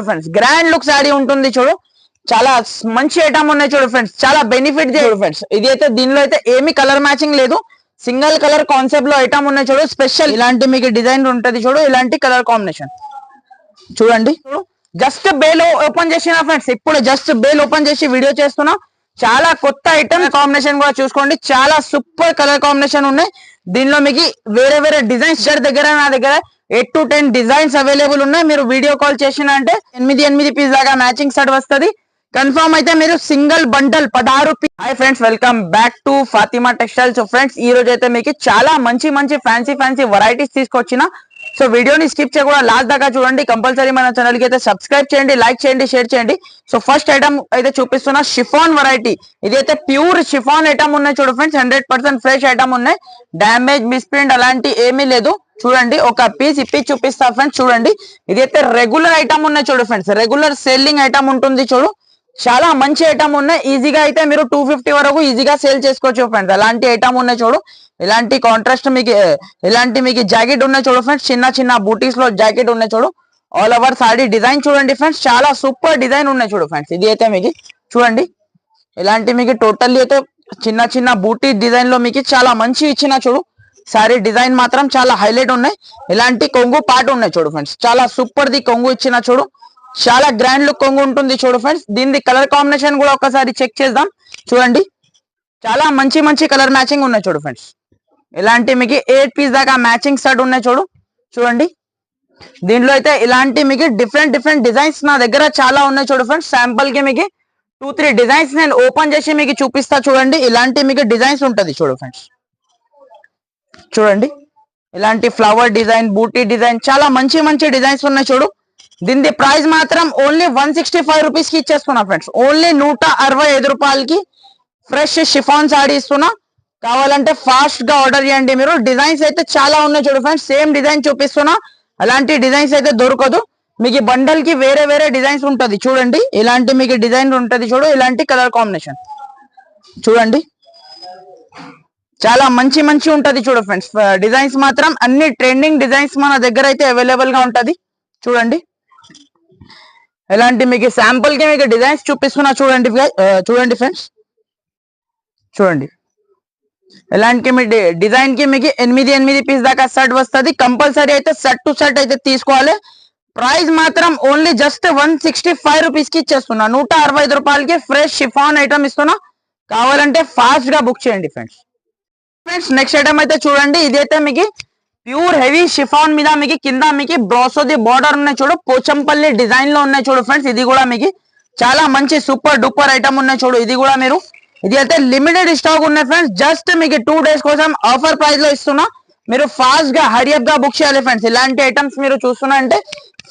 చూడు friends, grand look sorry ఉంటుంది చూడు, చాలా మంచి ఐటమ్ ఉన్నాయి చూడు ఫ్రెండ్స్, చాలా బెనిఫిట్ చూడు ఫ్రెండ్స్. ఇది అయితే దీనిలో అయితే ఏమి కలర్ మ్యాచింగ్ లేదు, సింగిల్ కలర్ కాన్సెప్ట్ లో ఐటమ్ ఉన్నాయి చూడు, స్పెషల్ ఇలాంటి మీకు డిజైన్ ఉంటది చూడు, ఇలాంటి కలర్ కాంబినేషన్ చూడండి. జస్ట్ బేల్ ఓపెన్ చేసిన ఫ్రెండ్స్, ఇప్పుడు జస్ట్ బేల్ ఓపెన్ చేసి వీడియో చేస్తున్నా. చాలా కొత్త ఐటమ్ కాంబినేషన్ కూడా చూసుకోండి, చాలా సూపర్ కలర్ కాంబినేషన్ ఉన్నాయి. దీనిలో మీకు వేరే వేరే డిజైన్స్ దగ్గర నా దగ్గర 8 to 10 డిజైన్స్ అవైలబుల్ ఉన్నాయి. మీరు వీడియో కాల్ చేసిన అంటే 8 పీస్ దాకా మ్యాచింగ్ సెట్ వస్తుంది. కన్ఫర్మ్ అయితే మీరు single bundle 16 piece. Hi friends, welcome back to Fatima textiles. So friends, ఈ రోజు అయితే మీకు చాలా మంచి ఫ్యాన్సీ వెరైటీస్ తీసుకొచ్చిన. సో వీడియోని స్కిప్ చేయకుండా లాస్ట్ దాకా చూడండి. కంపల్సరీ మన ఛానల్ కి అయితే సబ్స్క్రైబ్ చేయండి, లైక్ చేయండి, షేర్ చేయండి. సో ఫస్ట్ ఐటమ్ అయితే చూపిస్తున్నా, షిఫాన్ వెరైటీ. ఇది అయితే ప్యూర్ షిఫాన్ ఐటమ్ ఉన్నాయి చూడు ఫ్రెండ్స్, 100% ఫ్రెష్ ఐటమ్ ఉన్నాయి, డ్యామేజ్ మిస్ప్రింట్ అలాంటి ఏమీ లేదు. చూడండి, ఒక పీస్ ఇప్పి చూపిస్తా ఫ్రెండ్స్. చూడండి, ఇది అయితే రెగ్యులర్ ఐటమ్ ఉన్నాయి చూడు ఫ్రెండ్స్, రెగ్యులర్ సెల్లింగ్ ఐటమ్ ఉంటుంది చూడు, చాలా మంచి ఐటమ్ ఉన్నాయి. ఈజీగా అయితే మీరు 250 వరకు ఈజీగా సేల్ చేసుకోవచ్చు ఫ్రెండ్స్. అలాంటి ఐటమ్ ఉన్నాయి చూడు, ఇలాంటి కాంట్రాస్ట్ మీకు ఇలాంటి మీకు జాకెట్ ఉన్నాయి చూడు ఫ్రెండ్స్, చిన్న బూటీస్ లో జాకెట్ ఉన్నాయి చూడు, ఆల్ ఓవర్ సాడీ డిజైన్ చూడండి ఫ్రెండ్స్, చాలా సూపర్ డిజైన్ ఉన్నాయి చూడు ఫ్రెండ్స్. ఇది అయితే మీకు చూడండి, ఇలాంటి మీకు టోటల్లీ అయితే చిన్న బూటీ డిజైన్ లో మీకు చాలా మంచి ఇచ్చిన చూడు, సారీ డిజైన్ మాత్రం చాలా హైలైట్ ఉన్నాయి. ఇలాంటి కొంగు పాట ఉన్నాయి చూడు ఫ్రెండ్స్, చాలా సూపర్ ది కొంగు ఇచ్చిన చూడు, చాలా గ్రాండ్ లుక్ కొంగు ఉంటుంది చూడు ఫ్రెండ్స్. దీని కలర్ కాంబినేషన్ కూడా ఒకసారి చెక్ చేద్దాం. చూడండి, చాలా మంచి కలర్ మ్యాచింగ్ ఉన్నాయి చూడు ఫ్రెండ్స్. ఇలాంటి మీకు 8 పీస్ దాకా మ్యాచింగ్ సెట్ ఉన్నాయి చూడు. చూడండి, దీంట్లో అయితే ఇలాంటి మీకు డిఫరెంట్ డిజైన్స్ నా దగ్గర చాలా ఉన్నాయి చూడు ఫ్రెండ్స్. శాంపుల్ కి మీకు 2-3 డిజైన్స్ నేను ఓపెన్ చేసి మీకు చూపిస్తా. చూడండి, ఇలాంటి మీకు డిజైన్స్ ఉంటది చూడు ఫ్రెండ్స్. చూడండి, ఇలాంటి ఫ్లవర్ డిజైన్, బూటీ డిజైన్, చాలా మంచి డిజైన్స్ ఉన్నాయి చూడు. దీని ప్రైస్ మాత్రం ఓన్లీ 165 రూపీస్ కి ఇచ్చేస్తున్నా ఫ్రెండ్స్, ఓన్లీ 165 రూపాయలకి ఫ్రెష్ షిఫాన్ సాడీ ఇస్తున్నా. కావాలంటే ఫాస్ట్ గా ఆర్డర్ చేయండి మీరు. డిజైన్స్ అయితే చాలా ఉన్నాయి చూడు ఫ్రెండ్స్, సేమ్ డిజైన్ చూపిస్తున్నా, అలాంటి డిజైన్స్ అయితే దొరకదు మీకు. బండల్ కి వేరే డిజైన్స్ ఉంటది చూడండి, ఇలాంటి మీకు డిజైన్ ఉంటది చూడు, ఇలాంటి కలర్ కాంబినేషన్ చూడండి, చాలా మంచి ఉంటది చూడు ఫ్రెండ్స్. డిజైన్స్ మాత్రం అన్ని ట్రెండింగ్ డిజైన్స్ మన దగ్గర అయితే అవైలబుల్ గా ఉంటది. చూడండి, ఇలాంటి మీకు శాంపుల్ కి మీకు డిజైన్స్ చూపిస్తున్నా. చూడండి ఫ్రెండ్స్, చూడండి, ఇలాంటి మీ డిజైన్ కి మీకు 8 పీస్ దాకా సెట్ వస్తుంది. కంపల్సరీ అయితే సెట్ టు సెట్ అయితే తీసుకోవాలి. ప్రైస్ మాత్రం ఓన్లీ జస్ట్ 165 రూపీస్ కి ఇచ్చేస్తున్నా, 165 రూపాయలకి ఫ్రెష్ షిఫాన్ ఐటమ్ ఇస్తున్నా. కావాలంటే ఫాస్ట్ గా బుక్ చేయండి ఫ్రెండ్స్. నెక్స్ట్ ఐటమ్ అయితే చూడండి, ఇదైతే మీకు ప్యూర్ హెవీ షిఫాన్ మీద మీకు కింద మీకు బ్రాసోది బార్డర్ ఉన్నాయి చూడు, పోచంపల్లి డిజైన్ లో ఉన్నాయి చూడు ఫ్రెండ్స్. ఇది కూడా మీకు చాలా మంచి సూపర్ డూపర్ ఐటమ్ ఉన్నాయి చూడు. ఇది కూడా మీరు ఇది అయితే లిమిటెడ్ స్టాక్ ఉన్నాయి ఫ్రెండ్స్, జస్ట్ మీకు 2 days కోసం ఆఫర్ ప్రైస్ లో ఇస్తున్నా. మీరు ఫాస్ట్ గా హరియప్ గా బుక్ చేయాలి ఫ్రెండ్స్. ఇలాంటి ఐటమ్స్ మీరు చూస్తున్నా అంటే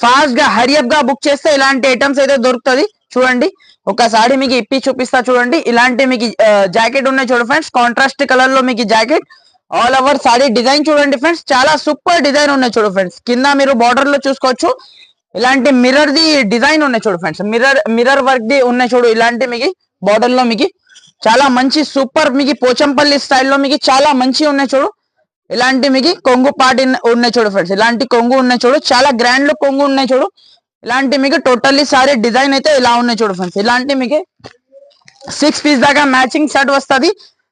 ఫాస్ట్ గా హరియప్ గా బుక్ చేస్తే ఇలాంటి ఐటమ్స్ అయితే దొరుకుతుంది. చూడండి, ఒకసారి మీకు ఇప్పి చూపిస్తా. చూడండి, ఇలాంటి మీకు జాకెట్ ఉన్నాయి చూడు ఫ్రెండ్స్, కాంట్రాస్ట్ కలర్ లో మీకు jacket, all over saree design చూడండి ఫ్రెండ్స్, చాలా సూపర్ డిజైన్ ఉన్నాయి చూడు ఫ్రెండ్స్. కింద మీరు బార్డర్ లో చూసుకోవచ్చు, ఇలాంటి మిర్రర్ ది డిజైన్ ఉన్నాయి చూడు ఫ్రెండ్స్, మిర్రర్ వర్క్ ది ఉన్నాయి చూడు. ఇలాంటి మీకు బార్డర్ లో మీకు చాలా మంచి సూపర్ మీకు పోచంపల్లి స్టైల్లో మీకు చాలా మంచి ఉన్నాయి చూడు. ఇలాంటి మీకు కొంగు పాటి ఉన్నాయి చూడు ఫ్రెండ్స్, ఇలాంటి కొంగు ఉన్నాయి చూడు, చాలా గ్రాండ్ లుక్ కొంగు ఉన్నాయి చూడు. ఇలాంటి మీకు టోటల్లీ సారీ డిజైన్ అయితే ఇలా ఉన్నాయి చూడు ఫ్రెండ్స్. ఇలాంటి మీకు 6 పీస్ దాకా మ్యాచింగ్ సెట్ వస్తుంది.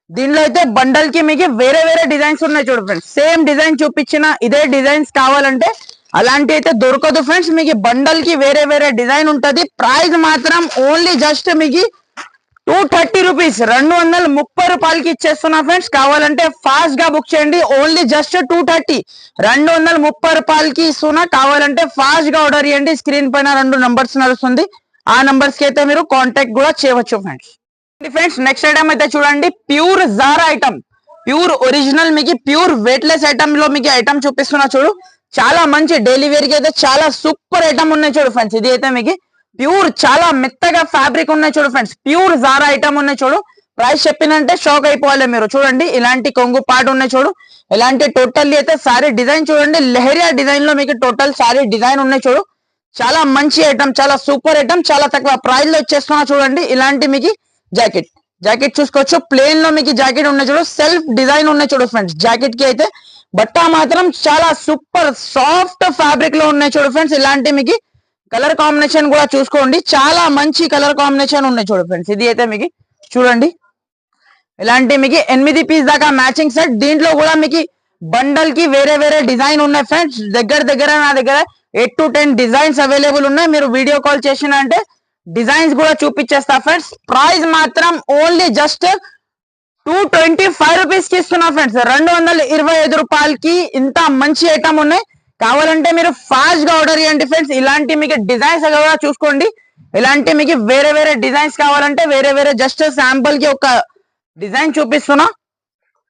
దీనిలో అయితే బండల్ కి మీకు వేరే డిజైన్స్ ఉన్నాయి చూడు ఫ్రెండ్స్. సేమ్ డిజైన్ చూపించిన ఇదే డిజైన్స్ కావాలంటే అలాంటి అయితే దొరకదు ఫ్రెండ్స్. మీకు బండల్ కి వేరే డిజైన్ ఉంటది. ప్రైస్ మాత్రం ఓన్లీ జస్ట్ మీకు 230 రూపీస్, 230 రూపాయలకి ఇచ్చేస్తున్నా ఫ్రెండ్స్. కావాలంటే ఫాస్ట్ గా బుక్ చేయండి, ఓన్లీ జస్ట్ 230, 230 రూపాయలకి ఇస్తున్నా. కావాలంటే ఫాస్ట్ గా ఆర్డర్ చేయండి. స్క్రీన్ పైన 2 నంబర్స్ నడుస్తుంది, ఆ నంబర్స్ కి అయితే మీరు కాంటాక్ట్ కూడా చేయవచ్చు ఫ్రెండ్స్. నెక్స్ట్ ఐటమ్ అయితే చూడండి, pure Zara item, pure original మీకు ప్యూర్ వెయిట్లెస్ ఐటమ్ లో మీకు ఐటమ్ చూపిస్తున్నా చూడు. చాలా మంచి డైలీ వేర్ కి అయితే చాలా సూపర్ ఐటమ్ ఉన్నాయి చూడు ఫ్రెండ్స్. ఇది అయితే మీకు ప్యూర్ చాలా మెత్తగా ఫ్యాబ్రిక్ ఉన్నాయి చూడు ఫ్రెండ్స్, ప్యూర్ జారా ఐటమ్ ఉన్నాయి చూడు. ప్రైస్ చెప్పినంటే షాక్ అయిపోవాలి మీరు. చూడండి, ఇలాంటి కొంగు పాటు ఉన్నాయి చూడు, ఇలాంటి టోటల్లీ అయితే సారీ డిజైన్ చూడండి, లెహరియా డిజైన్ లో మీకు టోటల్ సారీ డిజైన్ ఉన్నాయి చూడు. చాలా మంచి ఐటమ్, చాలా సూపర్ ఐటమ్, చాలా తక్కువ ప్రైస్ లో వచ్చేస్తున్నా. చూడండి, ఇలాంటి మీకు జాకెట్ చూసుకోవచ్చు, ప్లేన్ లో మీకు జాకెట్ ఉన్నాయి చూడు, సెల్ఫ్ డిజైన్ ఉన్నాయి చూడు ఫ్రెండ్స్. జాకెట్ కి అయితే బట్ట మాత్రం చాలా సూపర్ సాఫ్ట్ ఫ్యాబ్రిక్ లో ఉన్నాయి చూడు ఫ్రెండ్స్. ఇలాంటి మీకు కలర్ కాంబినేషన్ కూడా చూసుకోండి, చాలా మంచి కలర్ కాంబినేషన్ ఉన్నాయి చూడు ఫ్రెండ్స్. ఇది అయితే మీకు చూడండి, ఇలాంటి మీకు 8 పీస్ దాకా మ్యాచింగ్ సెట్. దీంట్లో కూడా మీకు బండల్ కి వేరే వేరే డిజైన్ ఉన్నాయి ఫ్రెండ్స్. దగ్గర నా దగ్గర 8 to 10 డిజైన్స్ అవైలబుల్ ఉన్నాయి. మీరు వీడియో కాల్ చేసిన అంటే డిజైన్స్ కూడా చూపించేస్తా ఫ్రెండ్స్. ప్రైస్ మాత్రం ఓన్లీ జస్ట్ 225 రూపీస్ కి ఇస్తున్నా ఫ్రెండ్స్. 225 రూపాయలకి ఇంత మంచి ఐటమ్ ఉన్నాయి. కావాలంటే మీరు ఫాస్ట్ గా ఆర్డర్ చేయండి ఫ్రెండ్స్. ఇలాంటి మీకు డిజైన్స్ కూడా చూసుకోండి. ఇలాంటి మీకు వేరే వేరే డిజైన్స్ కావాలంటే వేరే వేరే జస్ట్ శాంపుల్ కి ఒక డిజైన్ చూపిస్తున్నా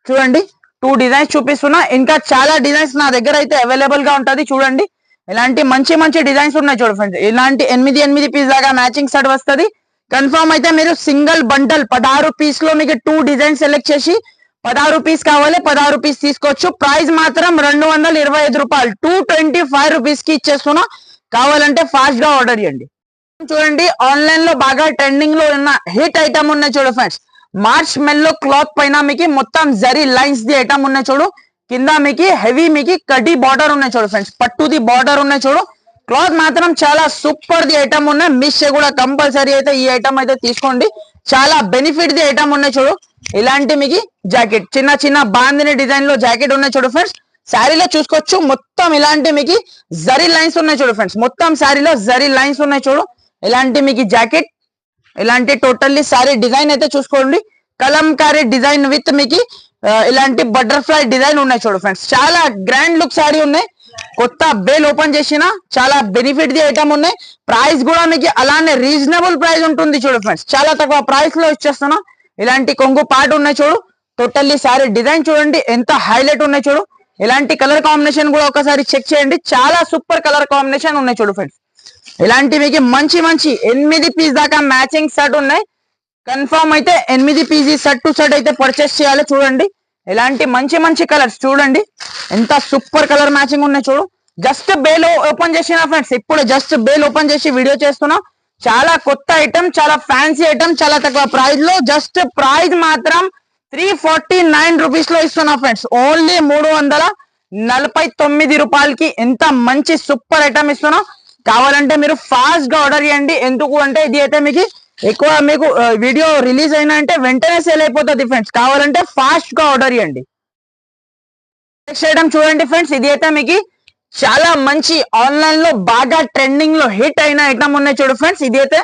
చూడండి. 2 డిజైన్స్ చూపిస్తున్నా. ఇంకా చాలా డిజైన్స్ నా దగ్గర అయితే అవైలబుల్ గా ఉంటది చూడండి. ఇలాంటి మంచి మంచి డిజైన్స్ ఉన్నాయి చూడు ఫ్రెండ్స్. ఇలాంటి 8 పీస్ దాకా మ్యాచింగ్ సెట్ వస్తుంది. కన్ఫర్మ్ అయితే మీరు సింగిల్ బండల్ 16 పీస్ లో మీకు 2 డిజైన్ సెలెక్ట్ చేసి 16 పీస్ కావాలి 16 పీస్ తీసుకోవచ్చు. ప్రైస్ మాత్రం 225 రూపాయలు, 225 రూపీస్ కి ఇచ్చేస్తున్నా. కావాలంటే ఫాస్ట్ గా ఆర్డర్ చేయండి. చూడండి, ఆన్లైన్ లో బాగా ట్రెండింగ్ లో ఉన్న హిట్ ఐటమ్ ఉన్నాయి చూడు ఫ్రెండ్స్. మార్చ్ మెల్లో క్లాత్ పైన మీకు మొత్తం జరీ లైన్స్ ది ఐటమ్ ఉన్నాయి చూడు. కింద మీకు హెవీ మీకు కడ్డీ బార్డర్ ఉన్నాయి చూడు ఫ్రెండ్స్. పట్టుది బార్డర్ ఉన్నాయి చూడు. క్లాత్ మాత్రం చాలా సూపర్ ది ఐటమ్ ఉన్నాయి. మిస్ కూడా కంపల్సరీ అయితే ఈ ఐటమ్ అయితే తీసుకోండి. చాలా బెనిఫిట్ ది ఐటమ్ ఉన్నాయి చూడు. ఇలాంటి మీకు జాకెట్ చిన్న చిన్న బాందిని డిజైన్ లో జాకెట్ ఉన్నాయి చూడు ఫ్రెండ్స్. శారీలో చూసుకోవచ్చు మొత్తం ఇలాంటి మీకు జరీ లైన్స్ ఉన్నాయి చూడు ఫ్రెండ్స్. మొత్తం శారీలో జరీ లైన్స్ ఉన్నాయి చూడు. ఇలాంటి మీకు జాకెట్, ఇలాంటి టోటల్లీ సారీ డిజైన్ అయితే చూసుకోండి. కలంకారీ డిజైన్ విత్ మీకు ఇలాంటి బటర్ఫ్లై డిజైన్ ఉన్నాయి చూడు ఫ్రెండ్స్. చాలా గ్రాండ్ లుక్ సారీ ఉన్నాయి. కొత్త బేల్ ఓపెన్ చేసిన చాలా బెనిఫిట్ ది ఐటమ్ ఉన్నాయి. ప్రైస్ కూడా మీకు అలానే రీజనబుల్ ప్రైస్ ఉంటుంది చూడు ఫ్రెండ్స్. చాలా తక్కువ ప్రైస్ లో ఇచ్చేస్తున్నా. ఇలాంటి కొంగు పార్ట్ ఉన్నాయి చూడు. టోటల్లీ సారీ డిజైన్ చూడండి ఎంత హైలైట్ ఉన్నాయి చూడు. ఇలాంటి కలర్ కాంబినేషన్ కూడా ఒకసారి చెక్ చేయండి. చాలా సూపర్ కలర్ కాంబినేషన్ ఉన్నాయి చూడు ఫ్రెండ్స్. ఇలాంటి మీకు మంచి మంచి 8 పీస్ దాకా మ్యాచింగ్ సెట్ ఉన్నాయి. కన్ఫర్మ్ అయితే 8 పీస్ సెట్ టు సెట్ అయితే పర్చేస్ చేయాలి. చూడండి ఇలాంటి మంచి మంచి కలర్స్ చూడండి ఎంత సూపర్ కలర్ మ్యాచింగ్ ఉన్నాయి చూడు. జస్ట్ బేల్ ఓపెన్ చేసిన ఫ్రెండ్స్. ఇప్పుడు జస్ట్ బేల్ ఓపెన్ చేసి వీడియో చేస్తున్నా. చాలా కొత్త ఐటమ్, చాలా ఫ్యాన్సీ ఐటమ్, చాలా తక్కువ ప్రైస్ లో. జస్ట్ ప్రైస్ మాత్రం 349 రూపీస్ లో ఇస్తున్నా ఫ్రెండ్స్. ఓన్లీ 349 రూపాయలకి ఎంత మంచి సూపర్ ఐటమ్ ఇస్తున్నా. కావాలంటే మీరు ఫాస్ట్ గా ఆర్డర్ చేయండి. ఎందుకు అంటే ఇది అయితే మీకు ఎక్కువ మీకు వీడియో రిలీజ్ అయినా అంటే వెంటనే సేల్ అయిపోతుంది ఫ్రెండ్స్. కావాలంటే ఫాస్ట్ గా ఆర్డర్ చేయండి. నెక్స్ట్ ఐటమ్ చూడండి ఫ్రెండ్స్. ఇది అయితే మీకు చాలా మంచి ఆన్లైన్ లో బాగా ట్రెండింగ్ లో హిట్ అయిన ఐటమ్ ఉన్నాయి చూడు ఫ్రెండ్స్. ఇది అయితే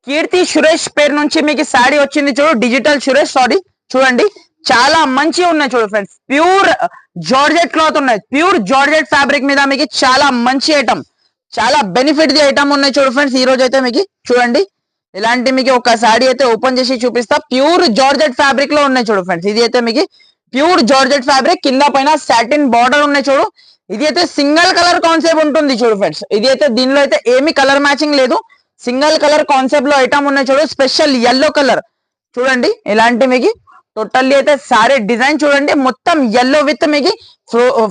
కీర్తి సురేష్ పేరు నుంచి మీకు శారీ వచ్చింది చూడు. డిజిటల్ సురేష్ సారీ చూడండి. చాలా మంచి ఉన్నాయి చూడు ఫ్రెండ్స్. ప్యూర్ జార్జెట్ క్లాత్ ఉన్నాయి. ప్యూర్ జార్జెట్ ఫ్యాబ్రిక్ మీద మీకు చాలా మంచి ఐటమ్, చాలా బెనిఫిట్ ది ఐటమ్ ఉన్నాయి చూడు ఫ్రెండ్స్. ఈ రోజు అయితే మీకు చూడండి ఇలాంటి మీకు ఒక సారీ అయితే ఓపెన్ చేసి చూపిస్తా. ప్యూర్ జార్జెట్ ఫ్యాబ్రిక్ లో ఉన్నాయి చూడు ఫ్రెండ్స్. ఇది అయితే మీకు ప్యూర్ జార్జెట్ ఫ్యాబ్రిక్, కింద పైన సాటిన్ బార్డర్ ఉన్నాయి చూడు. ఇది అయితే సింగిల్ కలర్ కాన్సెప్ట్ ఉంటుంది చూడు ఫ్రెండ్స్. ఇది అయితే దీనిలో అయితే ఏమి కలర్ మ్యాచింగ్ లేదు. సింగిల్ కలర్ కాన్సెప్ట్ లో ఐటమ్ ఉన్నాయి చూడు. స్పెషల్ yellow కలర్ చూడండి. ఇలాంటి మీకు టోటల్లీ అయితే సారీ డిజైన్ చూడండి. మొత్తం yellow విత్ మీకు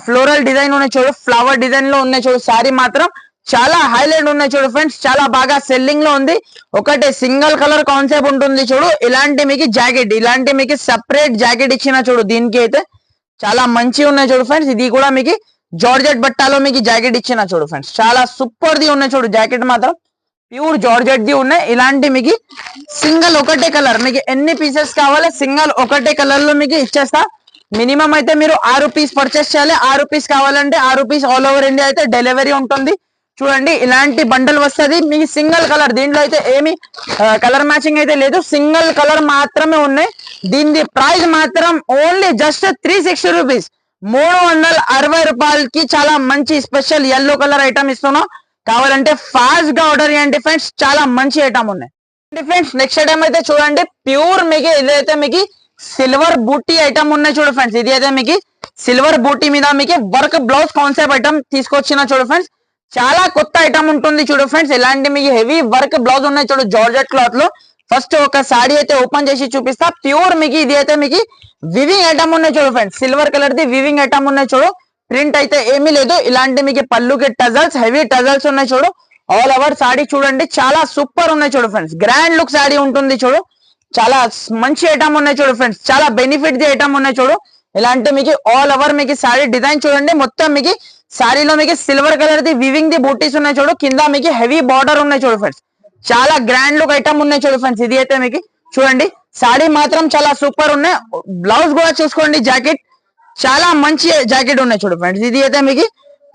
ఫ్లోరల్ డిజైన్ ఉన్నాయి చూడు. ఫ్లవర్ డిజైన్ లో ఉన్నాయి చూడు. సారీ మాత్రం చాలా హైలైట్ ఉన్నాయి చూడు ఫ్రెండ్స్. చాలా బాగా సెల్లింగ్ లో ఉంది. ఒకటే సింగిల్ కలర్ కాన్సెప్ట్ ఉంటుంది చూడు. ఇలాంటి మీకు జాకెట్, ఇలాంటి మీకు సెపరేట్ జాకెట్ ఇచ్చిన చూడు. దీనికి అయితే చాలా మంచి ఉన్నాయి చూడు ఫ్రెండ్స్. ఇది కూడా మీకు జార్జెట్ బట్టాలో మీకు జాకెట్ ఇచ్చిన చూడు ఫ్రెండ్స్. చాలా సూపర్ ది ఉన్నాయి చూడు. జాకెట్ మాత్రం ప్యూర్ జార్జెట్ ది ఉన్నాయి. ఇలాంటి మీకు సింగిల్ ఒకటే కలర్, మీకు ఎన్ని పీసెస్ కావాలి సింగిల్ ఒకటే కలర్ లో మీకు ఇచ్చేస్తా. మినిమం అయితే మీరు 6 పీస్ పర్చేస్ చేయాలి. 6 పీస్ కావాలంటే 6 పీస్ ఆల్ ఓవర్ ఇండియా అయితే డెలివరీ ఉంటుంది. చూడండి ఇలాంటి బండల్ వస్తుంది మీకు సింగిల్ కలర్. దీంట్లో అయితే ఏమి కలర్ మ్యాచింగ్ అయితే లేదు. సింగిల్ కలర్ మాత్రమే ఉన్నాయి. దీని ప్రైస్ మాత్రం ఓన్లీ జస్ట్ 360 రూపీస్, 360 రూపాయలకి చాలా మంచి స్పెషల్ yellow కలర్ ఐటమ్ ఇస్తున్నాం. కావాలంటే ఫాస్ట్ గా ఆర్డర్ చేయండి ఫ్రెండ్స్. చాలా మంచి ఐటమ్ ఉన్నాయి ఫ్రెండ్స్. నెక్స్ట్ ఐటమ్ అయితే చూడండి ప్యూర్ మీకు ఇదైతే మీకు సిల్వర్ బూటీ ఐటమ్ ఉన్నాయి చూడు ఫ్రెండ్స్. ఇది అయితే మీకు సిల్వర్ బూటీ మీద మీకు వర్క్ బ్లౌజ్ కాన్సెప్ట్ ఐటమ్ తీసుకొచ్చిన చూడు ఫ్రెండ్స్. చాలా కొత్త ఐటమ్ ఉంటుంది చూడు ఫ్రెండ్స్. ఇలాంటి మీకు హెవీ వర్క్ బ్లౌజ్ ఉన్నాయి చూడు జార్జెట్ క్లాత్ లో. ఫస్ట్ ఒక సారీ అయితే ఓపెన్ చేసి చూపిస్తా. ప్యూర్ మీకు ఇది అయితే మీకు వివింగ్ ఐటమ్ ఉన్నాయి చూడు ఫ్రెండ్స్. సిల్వర్ కలర్ ది వివింగ్ ఐటమ్ ఉన్నాయి చూడు. ప్రింట్ అయితే ఏమీ లేదు. ఇలాంటి మీకు పళ్ళుకి టజల్స్, హెవీ టజల్స్ ఉన్నాయి చూడు. ఆల్ ఓవర్ సారీ చూడండి చాలా సూపర్ ఉన్నాయి చూడు ఫ్రెండ్స్. గ్రాండ్ లుక్ సారీ ఉంటుంది చూడు. చాలా మంచి ఐటమ్ ఉన్నాయి చూడు ఫ్రెండ్స్. చాలా బెనిఫిట్ ది ఐటమ్ ఉన్నాయి చూడు. ఇలాంటి మీకు ఆల్ ఓవర్ మీకు సారీ డిజైన్ చూడండి. మొత్తం మీకు సారీలో మీకు సిల్వర్ కలర్ ది వివింగ్ ది బూటీస్ ఉన్నాయి చూడు. కింద మీకు హెవీ బార్డర్ ఉన్నాయి చూడు ఫ్రెండ్స్. చాలా గ్రాండ్ లుక్ ఐటమ్ ఉన్నాయి చూడు ఫ్రెండ్స్. ఇది అయితే మీకు చూడండి సారీ మాత్రం చాలా సూపర్ ఉన్నాయి. బ్లౌజ్ కూడా చూసుకోండి. జాకెట్ చాలా మంచి జాకెట్ ఉన్నాయి చూడు ఫ్రెండ్స్. ఇది అయితే మీకు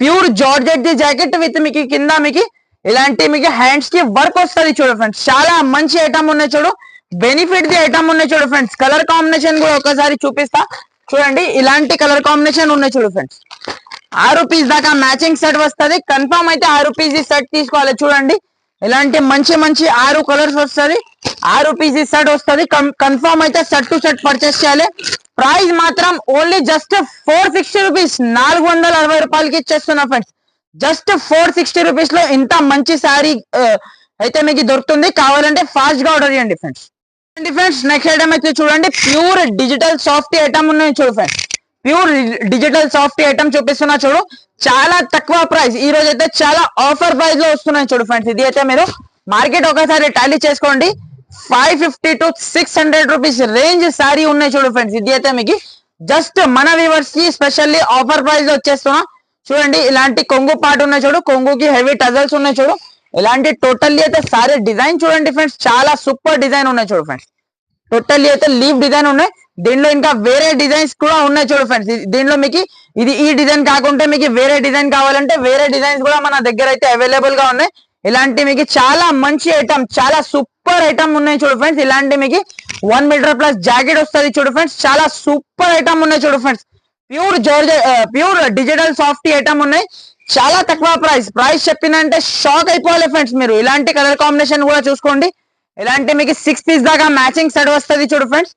pure georgette the jacket with మీకు కింద మీకు ఇలాంటి మీకు హ్యాండ్స్ కి వర్క్ వస్తుంది చూడు ఫ్రెండ్స్. చాలా మంచి ఐటమ్ ఉన్నాయి చూడు. బెనిఫిట్ ది ఐటమ్ ఉన్నాయి చూడు ఫ్రెండ్స్. కలర్ కాంబినేషన్ కూడా ఒకసారి చూపిస్తా చూడండి. ఇలాంటి కలర్ కాంబినేషన్ ఉన్నాయి చూడు ఫ్రెండ్స్. 6 పీస్ దాకా మ్యాచింగ్ సెట్ వస్తుంది. కన్ఫర్మ్ అయితే 6 పీస్ సెట్ తీసుకోవాలి చూడండి. ఇలాంటి మంచి మంచి 6 కలర్స్ వస్తుంది. 6 పీస్ సెట్ వస్తుంది. కన్ఫర్మ్ అయితే సెట్ టు సెట్ పర్చేస్ చేయాలి. ప్రైస్ మాత్రం ఓన్లీ జస్ట్ 460 రూపీస్, 460 రూపాయలకి ఇచ్చేస్తున్నా ఫ్రెండ్స్. జస్ట్ 460 రూపీస్ లో ఇంత మంచి శారీ అయితే మీకు దొరుకుతుంది. కావాలంటే ఫాస్ట్ గా ఆర్డర్ చేయండి ఫ్రెండ్స్. నెక్స్ట్ ఐటమ్ అయితే చూడండి. ప్యూర్ డిజిటల్ సాఫ్ట్ ఐటమ్ ఉన్నాయి చూడు friends. Pure digital soft item చూపిస్తున్నా చూడు. చాలా తక్కువ ప్రైస్. ఈ రోజు అయితే చాలా ఆఫర్ ప్రైస్ లో వస్తున్నాయి చూడు ఫ్రెండ్స్. ఇది అయితే మీరు మార్కెట్ ఒకసారి టాలీ చేసుకోండి. 550 to 600 రూపీస్ రేంజ్ సారీ ఉన్నాయి చూడు ఫ్రెండ్స్. ఇది అయితే మీకు జస్ట్ మన వ్యూవర్స్ కి స్పెషల్లీ ఆఫర్ ప్రైస్ లో వచ్చేస్తున్నా చూడండి. ఇలాంటి కొంగు పార్ట్ ఉన్నాయి చూడు. కొంగుకి హెవీ టజల్స్ ఉన్నాయి చూడు. ఇలాంటి టోటల్లీ అయితే సారీ డిజైన్ చూడండి ఫ్రెండ్స్. చాలా సూపర్ డిజైన్ ఉన్నాయి చూడు ఫ్రెండ్స్. టోటల్లీ అయితే లీవ్ డిజైన్ ఉన్నాయి. దీనిలో ఇంకా వేరే డిజైన్స్ కూడా ఉన్నాయి చూడు ఫ్రెండ్స్. దీనిలో మీకు ఇది ఈ డిజైన్ కాకుండా మీకు వేరే డిజైన్ కావాలంటే వేరే డిజైన్స్ కూడా మన దగ్గర అయితే అవైలబుల్ గా ఉన్నాయి. ఇలాంటి మీకు చాలా మంచి ఐటమ్, చాలా సూపర్ ఐటమ్ ఉన్నాయి చూడు ఫ్రెండ్స్. ఇలాంటి మీకు 1 మీటర్ ప్లస్ జాకెట్ వస్తుంది చూడు ఫ్రెండ్స్. చాలా సూపర్ ఐటమ్ ఉన్నాయి చూడు friends. Pure digital soft item ఉన్నాయి. చాలా తక్కువ ప్రైస్ చెప్పినంటే షాక్ అయిపోవాలి ఫ్రెండ్స్ మీరు. ఇలాంటి కలర్ కాంబినేషన్ కూడా చూసుకోండి. ఇలాంటి మీకు 6 పీస్ దాకా మ్యాచింగ్ సెట్ వస్తుంది చూడు ఫ్రెండ్స్.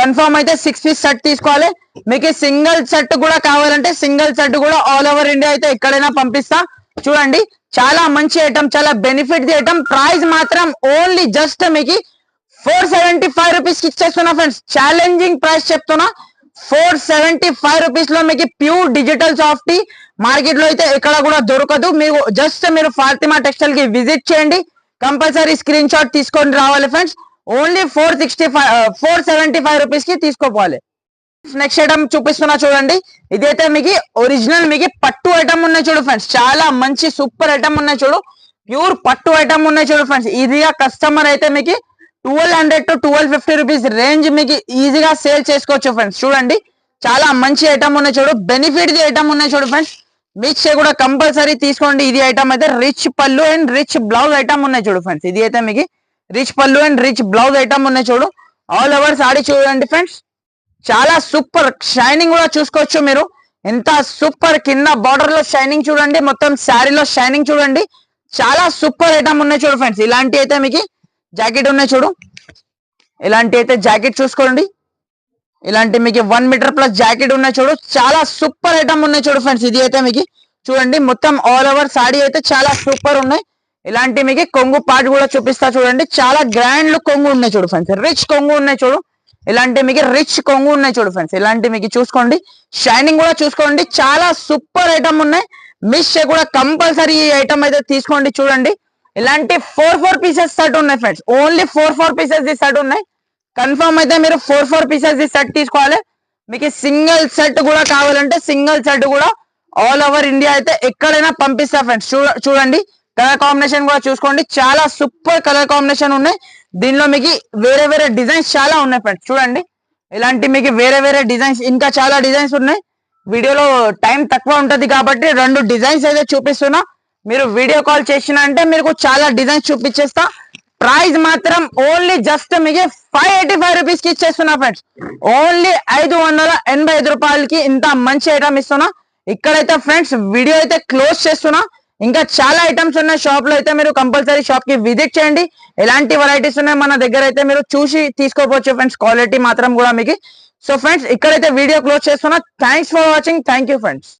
కన్ఫర్మ్ అయితే 6 పీస్ సెట్ తీసుకోవాలి. మీకు సింగిల్ సెట్ కూడా కావాలంటే సింగిల్ సెట్ కూడా ఆల్ ఓవర్ ఇండియా అయితే ఎక్కడైనా పంపిస్తా చూడండి. చాలా మంచి ఐటమ్, చాలా బెనిఫిట్ ది ఐటమ్. ప్రైస్ మాత్రం ఓన్లీ జస్ట్ మీకు 475 రూపీస్ కి ఇచ్చేస్తున్నా ఫ్రెండ్స్. ఛాలెంజింగ్ ప్రైస్ చెప్తున్నా. 475 రూపీస్ లో మీకు ప్యూర్ డిజిటల్ సాఫ్టీ మార్కెట్ లో అయితే ఎక్కడ కూడా దొరకదు. మీరు జస్ట్ మీరు ఫాతిమా టెక్స్టైల్ కి విజిట్ చేయండి. కంపల్సరీ స్క్రీన్ షాట్ తీసుకొని రావాలి ఫ్రెండ్స్. ఓన్లీ 475 రూపీస్ కి తీసుకోవాలి. నెక్స్ట్ ఐటమ్ చూపిస్తున్నా చూడండి. ఇదైతే మీకు ఒరిజినల్ మీకు పట్టు ఐటమ్ ఉన్నాయి చూడు ఫ్రెండ్స్. చాలా మంచి సూపర్ ఐటమ్ ఉన్నాయి చూడు. ప్యూర్ పట్టు ఐటమ్ ఉన్నాయి చూడు ఫ్రెండ్స్. ఈజీగా కస్టమర్ అయితే మీకు 1200 to 1250 రూపీస్ రేంజ్ మీకు ఈజీగా సేల్ చేసుకోవచ్చు ఫ్రెండ్స్. చూడండి చాలా మంచి ఐటమ్ ఉన్నాయి చూడు. బెనిఫిట్ ది ఐటమ్ ఉన్నాయి చూడు ఫ్రెండ్స్. మిక్స్ కూడా కంపల్సరీ తీసుకోండి. ఇది ఐటమ్ అయితే రిచ్ పళ్ళు అండ్ రిచ్ బ్లౌజ్ ఐటమ్ ఉన్నాయి చూడు ఫ్రెండ్స్. ఇది అయితే మీకు రిచ్ పళ్ళు అండ్ రిచ్ బ్లౌజ్ ఐటమ్ ఉన్నాయి చూడు. ఆల్ ఓవర్ సారీ చూడండి ఫ్రెండ్స్. చాలా సూపర్ షైనింగ్ కూడా చూసుకోవచ్చు మీరు. ఎంత సూపర్ కింద బార్డర్ లో షైనింగ్ చూడండి. మొత్తం శారీలో షైనింగ్ చూడండి. చాలా సూపర్ ఐటమ్ ఉన్నాయి చూడు ఫ్రెండ్స్. ఇలాంటి అయితే మీకు జాకెట్ ఉన్నాయి చూడు. ఇలాంటి అయితే జాకెట్ చూసుకోండి. ఇలాంటి మీకు 1 మీటర్ ప్లస్ జాకెట్ ఉన్నాయి చూడు. చాలా సూపర్ ఐటమ్ ఉన్నాయి చూడు ఫ్రెండ్స్. ఇది అయితే మీకు చూడండి మొత్తం ఆల్ ఓవర్ సారీ అయితే చాలా సూపర్ ఉన్నాయి. ఇలాంటి మీకు కొంగు పార్ట్ కూడా చూపిస్తా చూడండి. చాలా గ్రాండ్ లుక్ కొంగు ఉన్నాయి చూడు ఫ్రెండ్స్. రిచ్ కొంగు ఉన్నాయి చూడు. ఇలాంటి మీకు రిచ్ కొంగు ఉన్నాయి చూడు ఫ్రెండ్స్. ఇలాంటి మీకు చూసుకోండి. షైనింగ్ కూడా చూసుకోండి. చాలా సూపర్ ఐటమ్ ఉన్నాయి. మిస్ కూడా కంపల్సరీ ఈ ఐటమ్ అయితే తీసుకోండి చూడండి. ఇలాంటి 4 పీసెస్ సెట్ ఉన్నాయి ఫ్రెండ్స్. ఓన్లీ 4 పీసెస్ సెట్ ఉన్నాయి. కన్ఫర్మ్ అయితే మీరు 4 పీసెస్ సెట్ తీసుకోవాలి. మీకు సింగిల్ సెట్ కూడా కావాలంటే సింగిల్ సెట్ కూడా ఆల్ ఓవర్ ఇండియా అయితే ఎక్కడైనా పంపిస్తా ఫ్రెండ్స్. చూడండి కలర్ కాంబినేషన్ కూడా చూసుకోండి. చాలా సూపర్ కలర్ కాంబినేషన్ ఉన్నాయి. దీనిలో మీకు వేరే వేరే డిజైన్స్ చాలా ఉన్నాయి ఫ్రెండ్స్. చూడండి ఇలాంటి మీకు వేరే వేరే డిజైన్స్ ఇంకా చాలా డిజైన్స్ ఉన్నాయి. వీడియోలో టైం తక్కువ ఉంటది కాబట్టి 2 డిజైన్స్ అయితే చూపిస్తున్నా. మీరు వీడియో కాల్ చేసిన అంటే మీకు చాలా డిజైన్స్ చూపించేస్తా. ప్రైస్ మాత్రం ఓన్లీ జస్ట్ మీకు 585 రూపీస్ కి ఇచ్చేస్తున్నా ఫ్రెండ్స్. ఓన్లీ 585 రూపాయలకి ఇంత మంచి ఐటమ్ ఇస్తున్నా. ఇక్కడైతే ఫ్రెండ్స్ వీడియో అయితే క్లోజ్ చేస్తున్నా. ఇంకా చాలా ఐటమ్స్ ఉన్నాయి షాప్ లో. అయితే మీరు కంపల్సరీ షాప్ కి విజిట్ చేయండి. ఎలాంటి వెరైటీస్ ఉన్నాయి మన దగ్గర అయితే మీరు చూసి తీసుకోవచ్చు ఫ్రెండ్స్. క్వాలిటీ మాత్రం కూడా మీకు. సో ఫ్రెండ్స్ ఇక్కడైతే వీడియో క్లోజ్ చేస్తున్నా. Thanks for watching. Thank you friends.